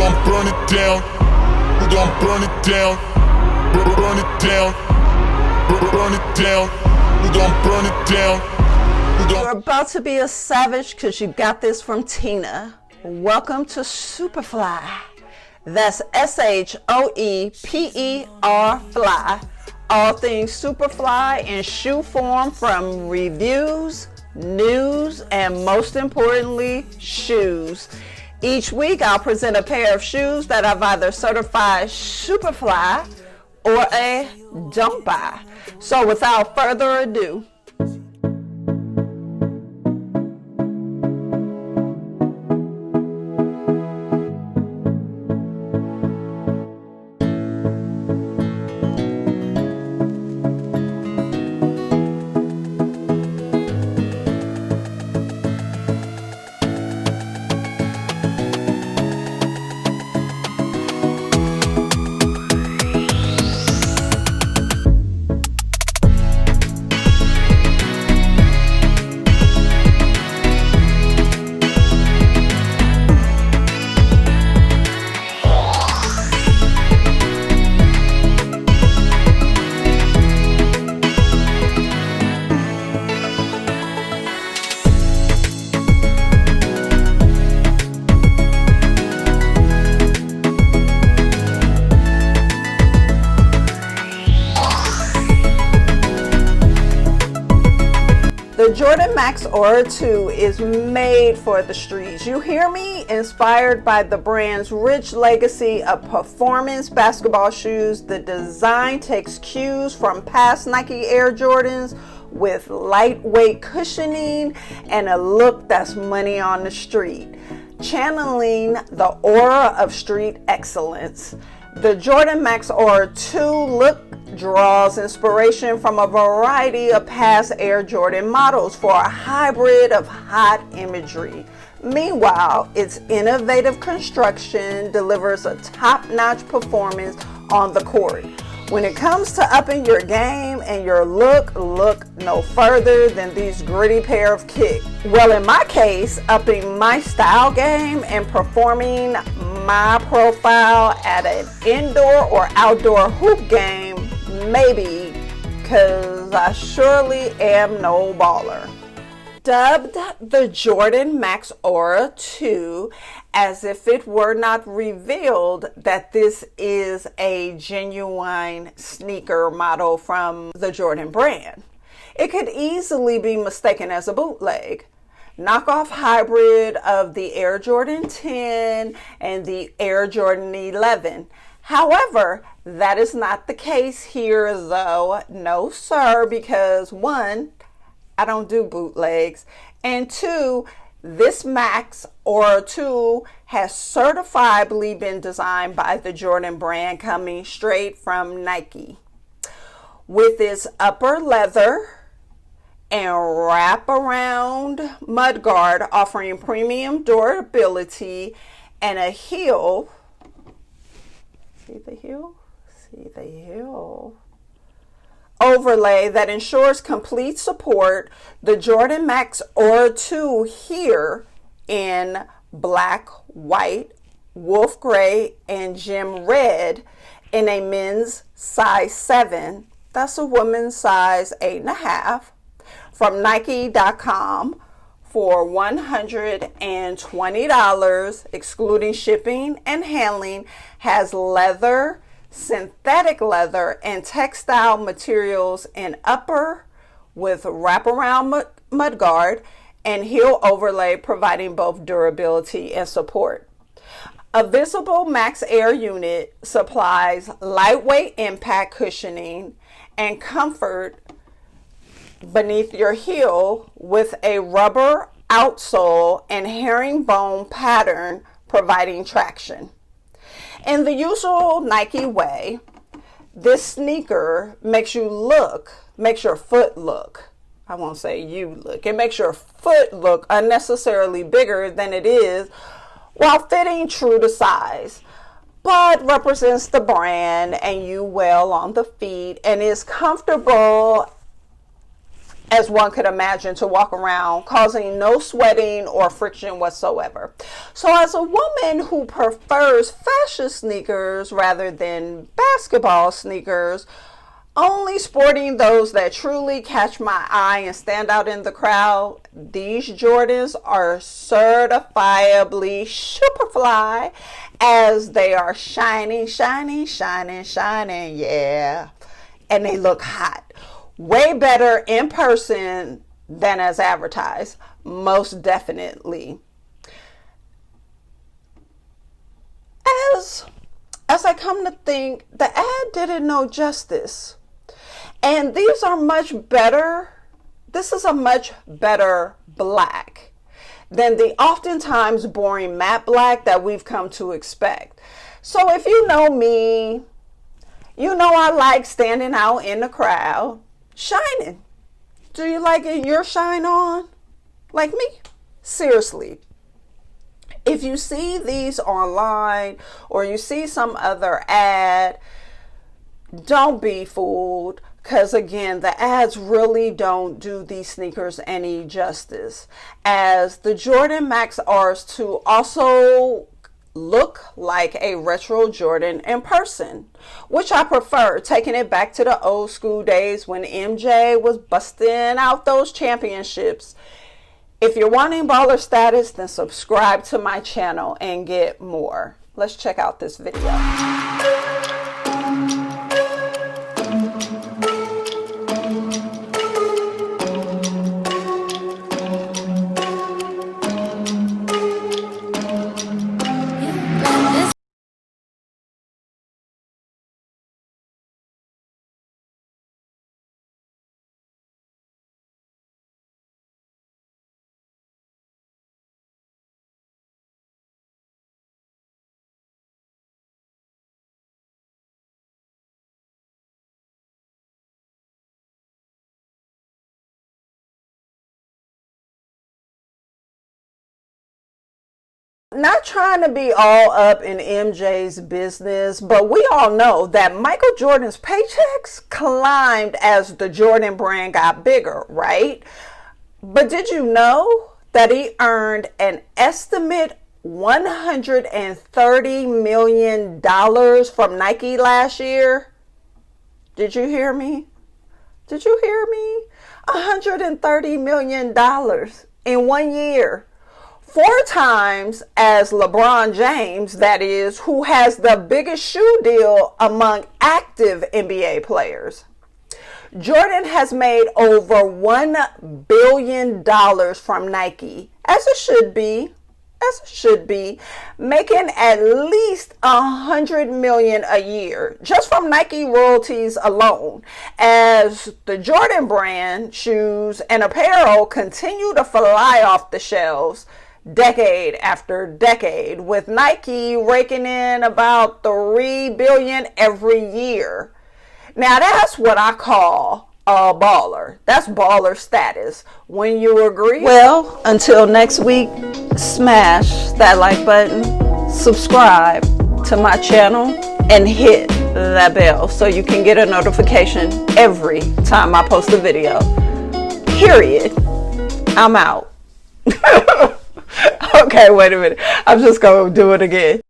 gon' burn it down? Who gon' burn it down? Burn it down. Burn it down. Who gon' burn it down? You're about to be a savage because you got this from Tina. Welcome to Shoeperfly. That's SHOEPER fly. All things Shoeperfly in shoe form, from reviews, news, and most importantly, shoes. Each week I'll present a pair of shoes that I've either certified Shoeperfly or a don't buy. So without further ado, the Jordan Max Aura 2 is made for the streets. You hear me? Inspired by the brand's rich legacy of performance basketball shoes, the design takes cues from past Nike Air Jordans with lightweight cushioning and a look that's money on the street, channeling the aura of street excellence. The Jordan Max Aura 2 look draws inspiration from a variety of past Air Jordan models for a hybrid of hot imagery. Meanwhile, its innovative construction delivers a top-notch performance on the court. When it comes to upping your game and your look no further than these gritty pair of kicks. Well, in my case, upping my style game and performing my profile at an indoor or outdoor hoop game, maybe, cause I surely am no baller. Dubbed the Jordan Max Aura 2, as if it were not revealed that this is a genuine sneaker model from the Jordan brand. It could easily be mistaken as a bootleg, knockoff hybrid of the Air Jordan 10 and the Air Jordan 11. However, that is not the case here though. No sir, because one, I don't do bootlegs, and two, this Max Aura 2 has certifiably been designed by the Jordan brand, coming straight from Nike. With its upper leather and wraparound mudguard offering premium durability, and a heel, see the heel overlay that ensures complete support. The Jordan Max Aura 2 here in black, white, wolf gray, and gem red in a men's size 7. That's a woman's size 8.5. From Nike.com for $120, excluding shipping and handling, has leather, synthetic leather, and textile materials in upper with wraparound mudguard and heel overlay, providing both durability and support. A visible Max Air unit supplies lightweight impact cushioning and comfort beneath your heel with a rubber outsole and herringbone pattern providing traction. In the usual Nike way, this sneaker makes your foot look, I won't say you look, it makes your foot look unnecessarily bigger than it is while fitting true to size, but represents the brand and you well on the feet and is comfortable as one could imagine, to walk around, causing no sweating or friction whatsoever. So as a woman who prefers fashion sneakers rather than basketball sneakers, only sporting those that truly catch my eye and stand out in the crowd, these Jordans are certifiably Shoeperfly, as they are shining, shining, shining, shining, yeah. And they look hot. Way better in person than as advertised, most definitely. As I come to think, the ad did it no justice. And these are much better. This is a much better black than the oftentimes boring matte black that we've come to expect. So if you know me, you know I like standing out in the crowd, shining. Do you like it your shine on? Like me? Seriously. If you see these online or you see some other ad, don't be fooled. Because again, the ads really don't do these sneakers any justice, as the Jordan Max Rs 2 also look like a retro Jordan in person, which I prefer, taking it back to the old school days when MJ was busting out those championships. If you're wanting baller status, then subscribe to my channel and get more. Let's check out this video. Not trying to be all up in MJ's business, but we all know that Michael Jordan's paychecks climbed as the Jordan brand got bigger, right? But did you know that he earned an estimate $130 million from Nike last year? Did you hear me? Did you hear me? $130 million in 1 year. 4 times as LeBron James, that is, who has the biggest shoe deal among active NBA players. Jordan has made over $1 billion from Nike, as it should be, making at least $100 million a year just from Nike royalties alone, as the Jordan brand shoes and apparel continue to fly off the shelves decade after decade, with Nike raking in about $3 billion every year. Now that's what I call a baller. That's baller status. When you agree? Well, until next week, smash that like button, subscribe to my channel, and hit that bell so you can get a notification every time I post a video. Period. I'm out. Okay, wait a minute. I'm just going to do it again.